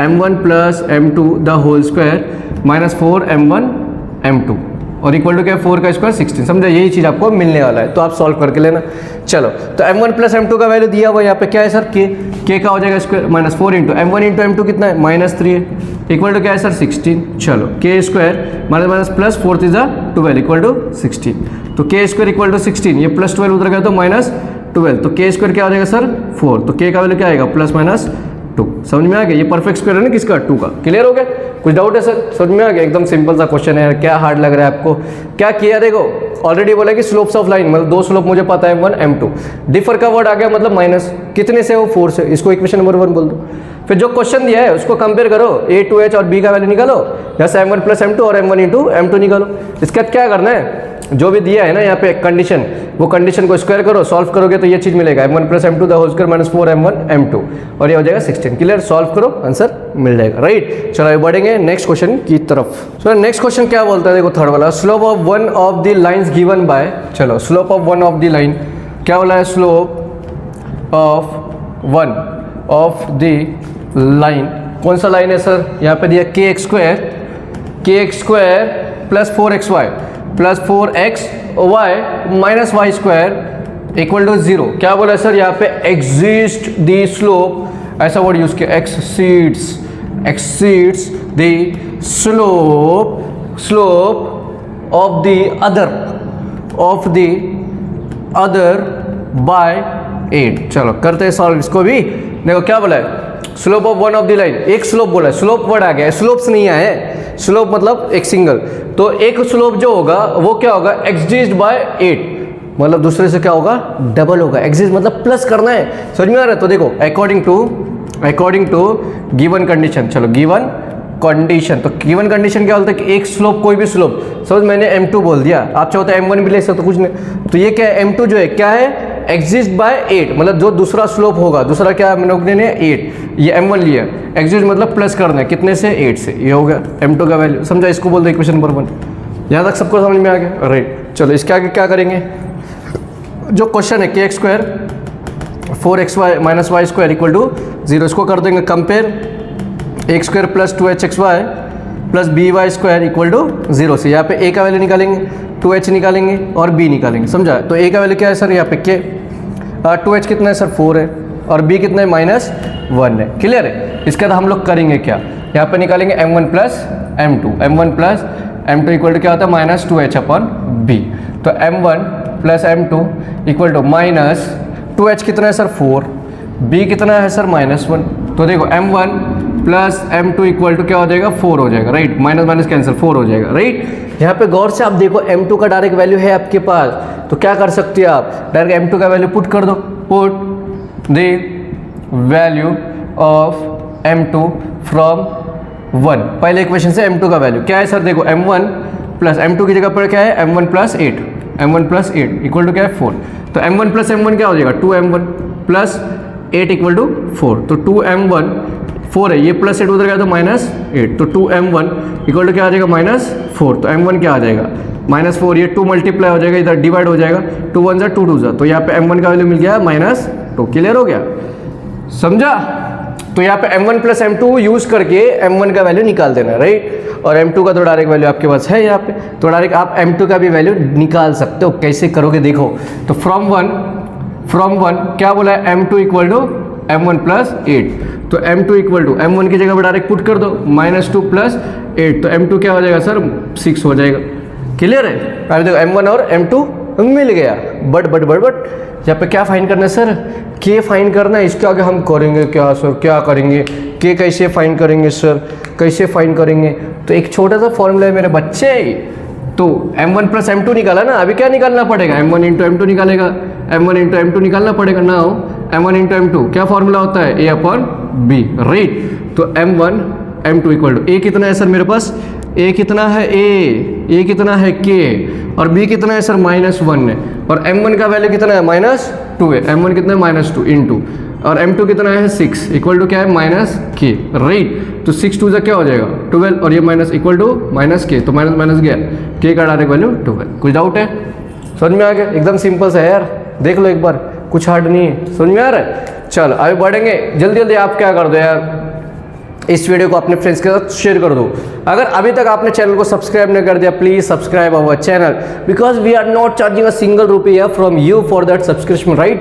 m1 plus m2 the whole square minus 4 m1 m2, और इक्वल टू क्या है 4 का स्क्वायर 16, समझा, यही चीज़ आपको मिलने वाला है, तो आप सॉल्व करके लेना। चलो तो m1 प्लस m2 का वैल्यू दिया हुआ यहाँ पे क्या है सर, k का हो जाएगा स्क्वायर माइनस 4 इंटू m1 कितना है -3 है, इक्वल टू क्या है सर 16। चलो k square minus plus 4 3 12 equal to 16, तो k स्क्वायर इक्वल टू 16, ये प्लस 12 उधर गया तो -12, तो k स्क्वायर क्या हो जाएगा सर 4, तो k का वैल्यू क्या आएगा +-2। समझ में आ गया, ये परफेक्ट स्क्वायर है ना किसका 2 का। क्लियर हो गया, कुछ डाउट है सर, समझ में आ गया, एकदम सिंपल सा क्वेश्चन है यार, क्या हार्ड लग रहा है आपको। क्या किया देखो, ऑलरेडी बोला कि स्लोप्स ऑफ लाइन, मतलब 2 स्लोप मुझे पता है m1 m2, डिफर का वर्ड आ गया मतलब माइनस, कितने से वो 4 से, इसको इक्वेशन नंबर 1 बोल दो। फिर जो क्वेश्चन दिया है उसको कंपेयर करो, a टू h और b का वैल्यू निकालो, जैसे m1 प्लस m2 और m1 इंटू m2 निकालो। इसके बाद क्या करना है, जो भी दिया है ना यहाँ पे कंडीशन, वो कंडीशन को स्क्वायर करो, सॉल्व करोगे तो ये चीज मिलेगा m1 plus m2 the whole square minus 4 m1 m2, और ये हो जाएगा 16। क्लियर, सॉल्व करो आंसर मिल जाएगा, राइट। चलो आगे बढ़ेंगे नेक्स्ट क्वेश्चन की तरफ। सो नेक्स्ट क्वेश्चन क्या बोलता है, देखो थर्ड वाला, slope of one of the lines given by, चलो slope of one of the line क्या बोला है, slope of one of the line, कौन सा लाइन है सर, यहाँ पे दिया kx square plus 4xy plus 4xy minus y square equal to 0। क्या बोला है सर, यहाँ पे एग्जिस्ट द स्लोप, ऐसा वर्ड यूज किया, exceeds the slope of the other by 8। चलो करते हैं सॉल्व इसको भी। देखो क्या बोला है, slope of one of the line, एक स्लोप बोला है, स्लोप वर्ड आ गया है, स्लोप्स नहीं आए हैं, स्लोप मतलब एक सिंगल, तो एक स्लोप जो होगा वो क्या होगा, एक्सिस्ट बाय 8, मतलब दूसरे से क्या होगा डबल होगा, एक्सिस्ट मतलब प्लस करना है, समझ में आ रहा है। तो देखो अकॉर्डिंग टू गिवन कंडीशन, चलो गिवन कंडीशन, तो गिवन कंडीशन क्या बोलता है कि एक स्लोप, कोई भी स्लोप, सपोज मैंने m2 बोल दिया, आप चाहो तो m1 भी ले सकते, तो कुछ नहीं, तो ये क्या है m2 जो है क्या है, एग्जिस्ट बाय 8, मतलब जो दूसरा स्लोप होगा, दूसरा क्या मैंने 8, ये m1 लिया, एग्जिस्ट मतलब प्लस करना है, कितने से 8 से, ये हो गया m2 का वैल्यू, समझा, इसको बोलते हैं इक्वेशन नंबर 1। यहाँ तक सबको समझ में आ गया, राइट। चलो इसके आगे क्या करेंगे, जो क्वेश्चन है kx square 4xy minus y square equal to 0, इसको कर देंगे compare, x square plus 2hxy plus by square equal to 0 से, यहाँ पे a का वैल्यू निकालेंगे, 2h निकालेंगे और b निकालेंगे, समझा। तो a का वैल्यू क्या है सर, यहाँ पे k, 2h कितना है सर 4 है, और b कितना है -1 है। क्लियर है, इसके बाद हम लोग करेंगे क्या, यहाँ पे निकालेंगे m1 plus m2 equal to क्या होता है -2h अपन b, तो m1 plus m2 equal to minus 2h कितना है सर 4, b कितना है सर -1, तो देखो m1 plus m2 equal to क्या हो जाएगा 4 हो जाएगा, राइट, माइनस माइनस कैंसिल 4 हो जाएगा, राइट। यहाँ पे गौर से आप देखो m2 का डायरेक्ट वैल्यू है आपके पास, तो क्या कर सकते हो आप, डायरेक्ट m2 का वैल्यू पुट कर दो, put the value of m2 from 1, पहले इक्वेशन से m2 का वैल्यू क्या है सर, देखो m1 प्लस m2 की जगह पर क्या है m1 प्लस 8 इक्वल टू क्या है 4, तो m1 प्लस m1 क्या हो जाएगा 2m1 प्लस 8 इक्वल टू 4, तो 2m1 4 है, ये प्लस 8 उधर गया तो -8, तो 2m1 इक्वल टू क्या आ जाएगा -4, तो m1 क्या आ जाएगा -4, ये 2 मल्टीप्लाई हो जाएगा, इधर डिवाइड हो जाएगा, 2 1 जा 2 2 जा, तो यहाँ पे m1 का वैल्यू मिल गया -2। क्लियर हो गया, समझा। तो यहाँ पे m1 प्लस m2 यूज करके m1 का वैल्यू निकाल देना, राइट, और m2 का तो डायरेक्ट वैल्यू आपके पास है यहाँ पे, तो डायरेक्ट आप m2 का भी वैल्यू निकाल सकते हो। कैसे करोगे देखो, तो फ्रॉम वन क्या बोला है, m2 equal to m1 plus 8, तो m2 इक्वल टू m1 की जगह पर डायरेक्ट पुट कर दो, -2 प्लस 8, तो m2 क्या हो जाएगा सर 6 हो जाएगा। क्लियर है, अभी देखो m1 और m2 मिल गया, बट यहाँ पे क्या फाइंड करना है सर, k फाइंड करना है, इसके आगे हम करेंगे क्या सर, क्या करेंगे, k कैसे फाइंड करेंगे सर, कैसे फाइंड करेंगे, तो एक छोटा सा फॉर्मूला है मेरे बच्चे, तो m1 प्लस m2 निकाला ना, अभी क्या निकालना पड़ेगा, m1 इंटू m2 निकालेगा, m1 इंटू m2 निकालना पड़ेगा ना, m1 इंटू m2 क्या फॉर्मूला होता है, a अपॉन b, राइट, तो m1 m2 equal to a कितना है सर मेरे पास, a कितना है a कितना है k, और b कितना है सर -1 है, और m1 का वैल्यू कितना है -2 है, m1 कितना है -2 इंटू, और m2 कितना है 6 इक्वल टू क्या है -k, राइट, तो 6 2 क्या हो जाएगा 12, और ये माइनस इक्वल टू -k, तो माइनस गया, k का डायरेक्ट वैल्यू 12। कुछ डाउट है, समझ में आ गया, एकदम सिंपल सा है यार, देख लो एक बार, कुछ हार्ड नहीं है, समझ में आ रहा है। चलो आगे बढ़ेंगे, जल्दी आप क्या कर दो यार, इस वीडियो को अपने फ्रेंड्स के साथ शेयर कर दो। अगर अभी तक आपने चैनल को सब्सक्राइब नहीं कर दिया, please subscribe our channel, because we are not charging a single rupee from you for that subscription, right.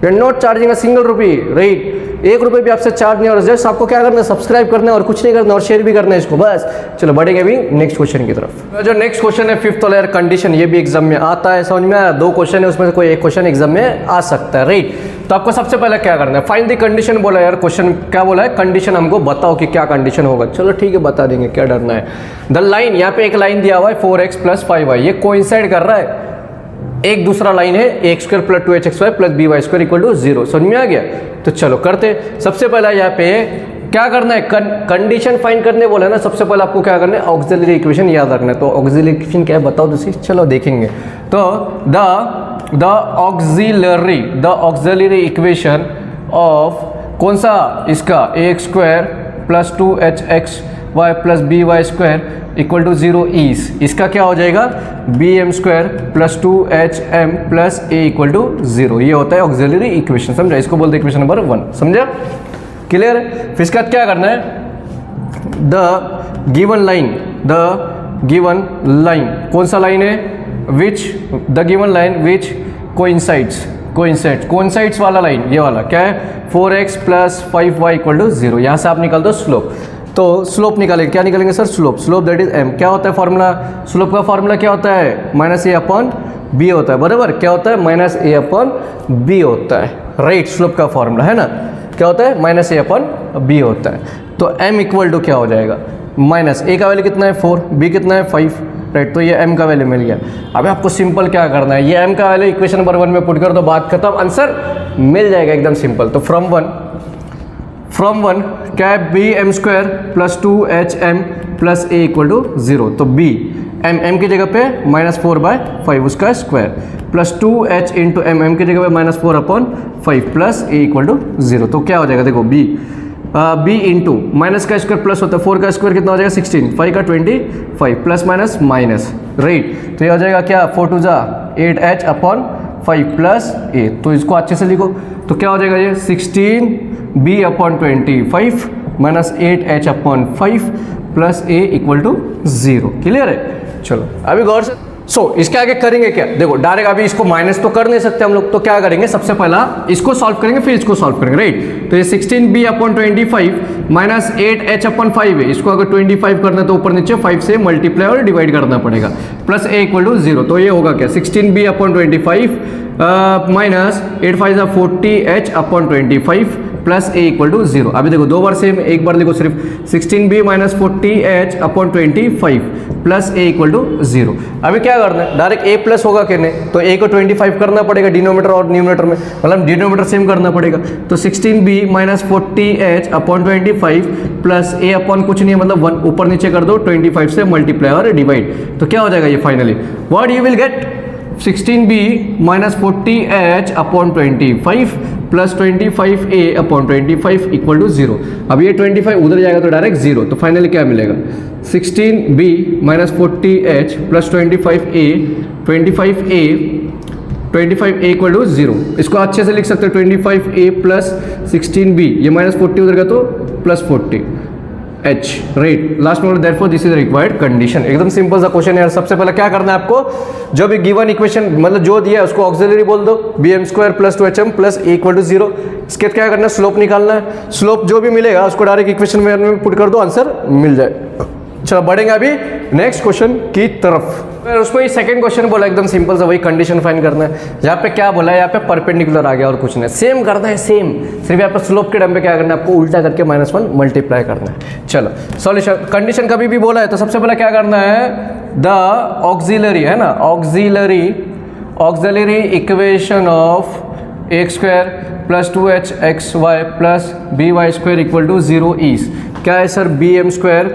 We are not charging a single rupee, right. 1 रुपये भी आपसे चार्ज नहीं हो रहा, जस्ट आपको क्या करना है, सब्सक्राइब करना है और कुछ नहीं करना, और शेयर भी करना है इसको, बस। चलो बढ़ेंगे अभी नेक्स्ट क्वेश्चन की तरफ। जो नेक्स्ट क्वेश्चन है 5th वाला कंडीशन, ये भी एग्जाम में आता है, समझ में आया। 2 क्वेश्चन है, उसमें से कोई एक क्वेश्चन एग्जाम में आ सकता है, राइट। तो आपको सबसे पहले क्या करना है, फाइंड द कंडीशन बोला यार, क्वेश्चन क्या बोला है, कंडीशन हमको बताओ कि क्या कंडीशन होगा। चलो ठीक है, बता देंगे, क्या डरना है। द लाइन, यहाँ पे एक लाइन दिया हुआ है 4x + 5y, ये कोइंसाइड कर रहा है। एक दूसरा लाइन है x² + 2hxy + by² = 0, समझ में आ गया। तो चलो करते। सबसे पहला यहाँ पे क्या करना है, कंडीशन फाइंड करने बोला है ना, सबसे पहले आपको क्या करना है, ऑक्सिलरी इक्वेशन याद रखना है। तो ऑक्सिलरी इक्वेशन क्या है बताओ दूसरी, चलो देखेंगे। तो द ऑक्सिलरी इक्वेशन ऑफ कौन सा, इसका ax² + 2hxy + by² = 0 इज, इसका क्या हो जाएगा, bm² + 2hm + a = 0। ये होता है ऑक्सिलरी इक्वेशन, समझा। इसको बोलते हैं इक्वेशन नंबर 1, समझा, क्लियर है। फिर इसका क्या करना है, द गिवन लाइन, कौन सा लाइन है, the given line which coincides वाला लाइन, ये वाला क्या है, 4x + 5y = 0। यहाँ से आप निकाल दो स्लोप। तो स्लोप निकालेंगे, क्या निकालेंगे sir, slope that is m। क्या होता है फॉर्मूला, स्लोप का फॉर्मूला क्या होता है, -a/b होता है, बराबर। क्या होता है, -a/b होता है, राइट। स्लोप का फॉर्मूला है ना, क्या होता है, -a/b होता है। तो m = क्या हो जाएगा, -a का वैल्यू कितना है 4, b कितना है 5, राइट। तो ये m का वैल्यू मिल गया। अभी आपको सिंपल क्या करना है, ये m का वैल्यू इक्वेशन नंबर 1 में पुट कर दो, बात खत्म, आंसर मिल जाएगा, एकदम सिंपल। तो फ्रॉम वन क्या है, bm² + 2hm + a = 0। तो b m की जगह पे -4/5 उसका स्क्वायर + 2h × m की जगह पे -4/5 + a = 0। तो क्या हो जाएगा, देखो b इंटू माइनस का स्क्वायर प्लस होता है, 4 का स्क्वायर कितना हो जाएगा 16, 5 का 25 प्लस माइनस, राइट। तो ये हो जाएगा क्या, 4 × 2 = 8h/5 + a। तो इसको अच्छे से लिखो, तो क्या हो जाएगा ये 16b/25 - 8h/5 + a = 0, क्लियर है। चलो अभी गौर से इसके आगे करेंगे क्या, देखो डायरेक्ट अभी इसको माइनस तो कर नहीं सकते हम लोग, तो क्या करेंगे, सबसे पहला इसको सॉल्व करेंगे फिर इसको सॉल्व करेंगे, राइट। तो ये 16b/25 - 8h/5 है, इसको अगर 25 करना है तो ऊपर नीचे 5 से मल्टीप्लाई और डिवाइड करना पड़ेगा, प्लस a = 0। तो ये होगा क्या, 16b/25 - 8 5 40h/25 प्लस a = 0। अभी देखो 2 बार सेम, एक बार लिखो सिर्फ 16b - 40h/25 प्लस a = 0। अभी क्या करना है, डायरेक्ट a प्लस होगा क्या, नहीं तो a को 25 करना पड़ेगा डिनोमीटर और न्यूमरेटर में, मतलब डिनोमीटर सेम करना पड़ेगा। तो 16b - 40h/25 plus a upon कुछ नहीं है, मतलब 1, ऊपर नीचे कर दो 25 से मल्टीप्लाई और डिवाइड। तो क्या हो जाएगा ये finally, what you will get, 16b - 40h/25 plus 25a/25 = 0। अब ये 25 उधर जाएगा तो डायरेक्ट 0। तो फाइनली क्या मिलेगा, 16b - 40h प्लस 25a = 0। इसको अच्छे से लिख सकते हैं, 25a प्लस 16b, ये -40 उधर गया तो +40 h, राइट। लास्ट में therefore this is required condition. एकदम सिंपल सा क्वेश्चन है। सबसे पहले क्या करना है आपको, जो भी गिवन इक्वेशन मतलब जो दिया है उसको ऑक्सिलरी बोल दो, bm² + 2hm + a = 0। इसके क्या करना है, स्लोप निकालना है, स्लोप जो भी मिलेगा उसको डायरेक्ट इक्वेशन में पुट कर दो, आंसर मिल जाए। चलो बढ़ेंगे अभी नेक्स्ट क्वेश्चन की तरफ। उसमें ये सेकंड क्वेश्चन बोला, एकदम सिंपल सा, वही कंडीशन फाइंड करना है। यहाँ पे क्या बोला है, यहाँ पे परपेंडिकुलर आ गया और कुछ नहीं, सेम करना है सेम, सिर्फ यहाँ पे स्लोप के टाइम पे क्या करना है, आपको उल्टा करके -1 मल्टीप्लाई करना है। चलो सॉल्यूशन, कंडीशन कभी भी बोला है तो सबसे पहले क्या करना है, द ऑक्सिलरी है ना, auxiliary equation of x² + 2hxy + by² = 0 is, क्या है सर, bm²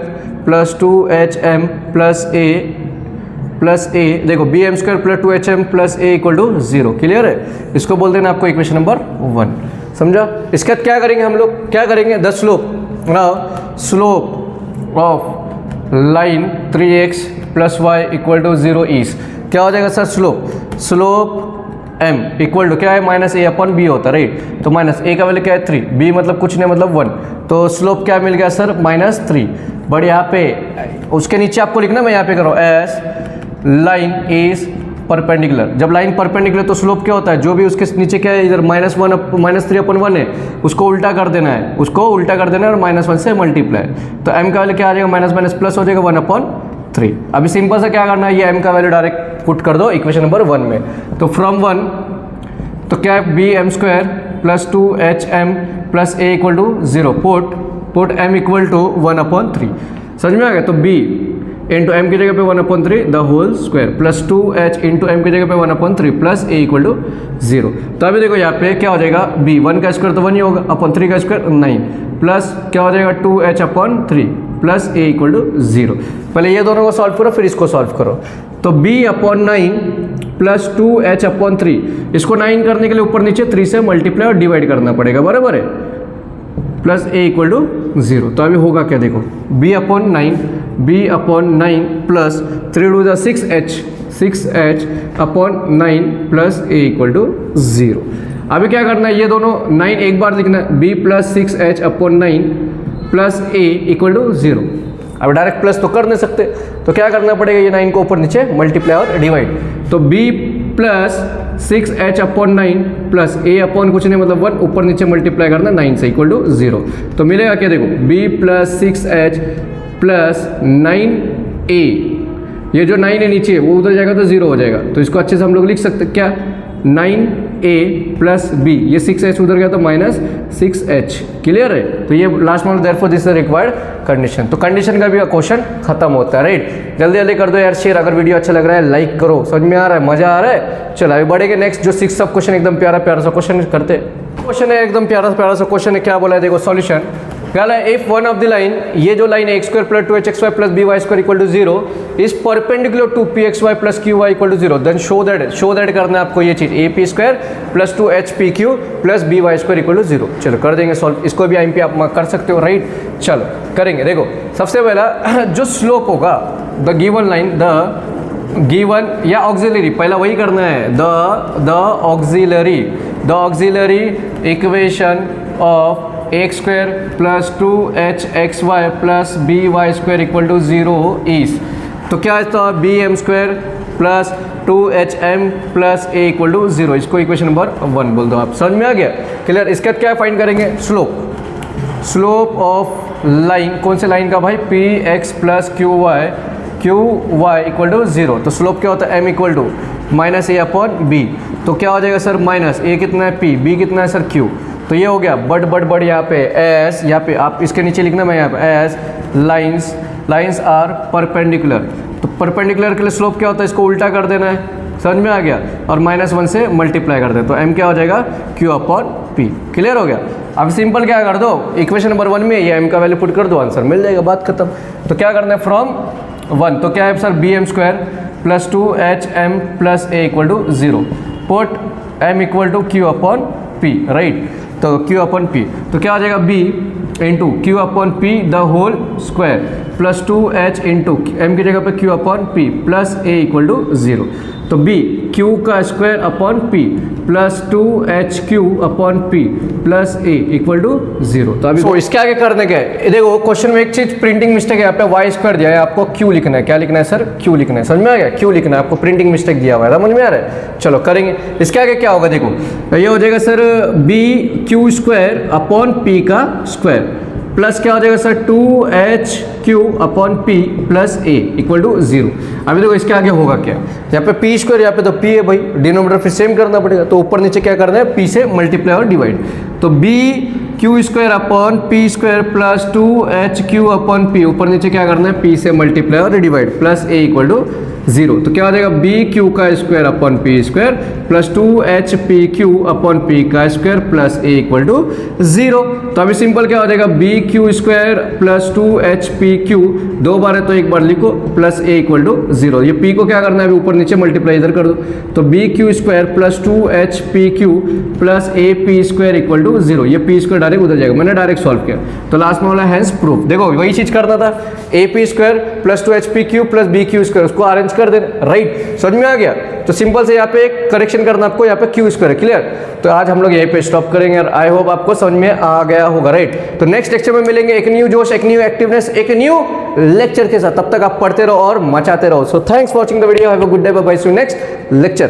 + 2hm + a देखो bm² + 2hm + a = 0, क्लियर है। इसको बोलते हैं आपको इक्वेशन नंबर 1, समझा। इसके बाद क्या करेंगे हम लोग, क्या करेंगे, the slope of line 3x + y = 0 is, क्या हो जाएगा sir, slope m equal to क्या है माइनस ए अपॉन बी होता है राइट। तो माइनस ए का वैल्यू क्या है 3, बी मतलब कुछ नहीं मतलब 1, तो स्लोप क्या मिल गया सर -3। बट यहाँ पे उसके नीचे आपको लिखना, मैं यहाँ पे कर रहा हूँ एस लाइन इज परपेंडिकुलर। जब लाइन परपेंडिकुलर तो स्लोप क्या होता है, जो भी उसके नीचे क्या है इधर -3/1 है उसको उल्टा कर देना है, उसको उल्टा कर देना है और -1 से मल्टीप्लाई। तो m का वैल्यू क्या आ जाएगा माइनस प्लस हो जाएगा 1/3। अभी सिंपल सा क्या करना है, ये m का वैल्यू डायरेक्ट पुट कर दो इक्वेशन नंबर 1 में। तो फ्रॉम 1 तो क्या है bm² + 2hm + a = 0 put m = 1/3। समझ में आ गया। तो b इंटू एम की जगह पे 1/3 the whole square plus 2h into m की जगह पे 1/3 प्लस a = 0। तो अभी देखो यहाँ पे क्या हो जाएगा, b 1 का स्क्वायर तो 1 ही होगा, अपन 3 का स्क्वायर 9 प्लस क्या हो जाएगा 2h/3 प्लस a = 0। पहले ये दोनों को सॉल्व करो फिर इसको सॉल्व करो। तो b/9 प्लस 2h/3 इसको 9 करने के लिए ऊपर नीचे 3 से मल्टीप्लाई और डिवाइड करना पड़ेगा, बराबर है, प्लस a = 0। तो अभी होगा क्या देखो, b/9 plus 3 × 6h/9 plus a = 0। अभी क्या करना है, ये दोनों 9 एक बार लिखना है, b + 6h/9 प्लस a = 0। अब डायरेक्ट प्लस तो कर नहीं सकते, तो क्या करना पड़ेगा, ये 9 को ऊपर नीचे मल्टीप्लाई और डिवाइड। तो b + 6h/9 plus a upon कुछ नहीं मतलब 1 ऊपर नीचे मल्टीप्लाई करना 9 से = 0। तो मिलेगा क्या देखो, b + 6h प्लस 9a, ये जो 9 है नीचे वो उधर जाएगा तो 0 हो जाएगा। तो इसको अच्छे से हम लोग लिख सकते क्या, 9a प्लस b, ये 6h उधर गया तो -6h। क्लियर है। तो ये लास्ट में therefore this is required condition. तो कंडीशन का भी क्वेश्चन खत्म होता है राइट। जल्दी जल्दी कर दो यार शेयर, अगर वीडियो अच्छा लग रहा है लाइक करो, समझ में आ रहा है, मजा आ रहा है। चलो अभी बढ़ेंगे नेक्स्ट, जो 6 सब क्वेश्चन एकदम प्यारा प्यारा सा क्वेश्चन करते। क्वेश्चन है एकदम प्यारा प्यारा सा क्वेश्चन है, क्या बोला है देखो सॉल्यूशन क्या है, if one of the line, ये जो लाइन है x² + 2hxy + by² = 0 is perpendicular to pxy + qy = 0, then show that करना है आपको ये चीज, ap² + 2hpq + by² = 0। चलो कर देंगे सॉल्व, इसको भी IMP आप कर सकते हो राइट। चलो करेंगे। देखो सबसे पहला जो स्लोप होगा the given line, the given या ऑक्सिलरी, पहला वही करना है, the auxiliary equation of x² + 2hxy + by² = 0 is, तो क्या है तो bm² + 2hm + a = 0, इसको इक्वेशन नंबर 1 बोल दो आप। समझ में आ गया, क्लियर। इसका क्या फाइंड करेंगे, स्लोप ऑफ लाइन, कौन से लाइन का भाई, px + qy = 0। तो स्लोप क्या होता है, m = -a/b। तो क्या हो जाएगा सर, माइनस a कितना है p, b कितना है सर q। तो ये हो गया बट यहाँ पे एस, यहाँ पे आप इसके नीचे लिखना, मैं यहाँ पे एस लाइंस आर परपेंडिकुलर। तो परपेंडिकुलर के लिए स्लोप क्या होता है, इसको उल्टा कर देना है, समझ में आ गया, और -1 से मल्टीप्लाई कर दे। तो m क्या हो जाएगा q/p। क्लियर हो गया। अब सिंपल क्या कर दो, इक्वेशन नंबर 1 में ये m का वैल्यू पुट कर दो, आंसर मिल जाएगा, बात खत्म। तो क्या करना है, फ्रॉम 1 तो क्या है sir, bm² + 2hm + a = 0 put m = q/p right. तो q/p, तो क्या आ जाएगा, b into q/p the whole square plus 2h into m की जगह पे q/p प्लस a = 0। तो b q का square upon p plus 2hq/p plus a = 0। तो अभी इसके आगे करने के देखो क्वेश्चन में एक चीज प्रिंटिंग मिस्टेक है, यहाँ पे y² दिया है, आपको q लिखना है। क्या लिखना है सर, q लिखना है। समझ में आ गया, q लिखना है आपको, प्रिंटिंग मिस्टेक दिया हुआ है, समझ में आ रहा है। चलो करेंगे। इसके आगे क्या होगा देखो, ये हो जाएगा सर bq² अपॉन p का स्क्वायर प्लस क्या हो जाएगा सर 2hq/p प्लस a = 0। अभी देखो इसके आगे होगा क्या, यहाँ पे p², यहाँ पे तो p है भाई, डिनोमिनेटर फिर सेम करना पड़ेगा, तो ऊपर नीचे क्या करना है, p से मल्टीप्लाई और डिवाइड। तो bq²/p² प्लस 2hq/p, ऊपर नीचे क्या करना है, p से मल्टीप्लाई और डिवाइड, प्लस a = 0। तो क्या हो जाएगा, bq² plus 2hpq/p plus a = 0। तो अभी सिंपल क्या हो जाएगा, bq² प्लस 2hpq, दो बार है तो एक बार लिखो, प्लस a = 0। ये p को क्या करना है, अभी ऊपर नीचे मल्टीप्लाई इधर कर दो। तो bq² plus 2hpq plus ap² = 0, ये p² डायरेक्ट उधर जाएगा, मैंने डायरेक्ट सॉल्व किया। तो लास्ट में वाला हैंस प्रूफ। देखो वही चीज करना था, ap² plus 2hpq plus bq², उसको अरेंज कर देना, राइट। समझ में आ गया? तो सिंपल से यहाँ पे एक करेक्शन करना आपको, यहाँ पे क्यू स्क्वायर, क्लियर। तो आज हम लोग यहीं पे स्टॉप करेंगे और आई होप आपको समझ में आ गया होगा, राइट। तो नेक्स्ट लेक्चर में मिलेंगे एक न्यू जोश, एक न्यू एक्टिवनेस, एक न्यू लेक्चर के साथ। तब तक आप पढ़ते रहो और मचाते रहो। So thanks for watching the video, have a good day, bye bye, see you next lecture.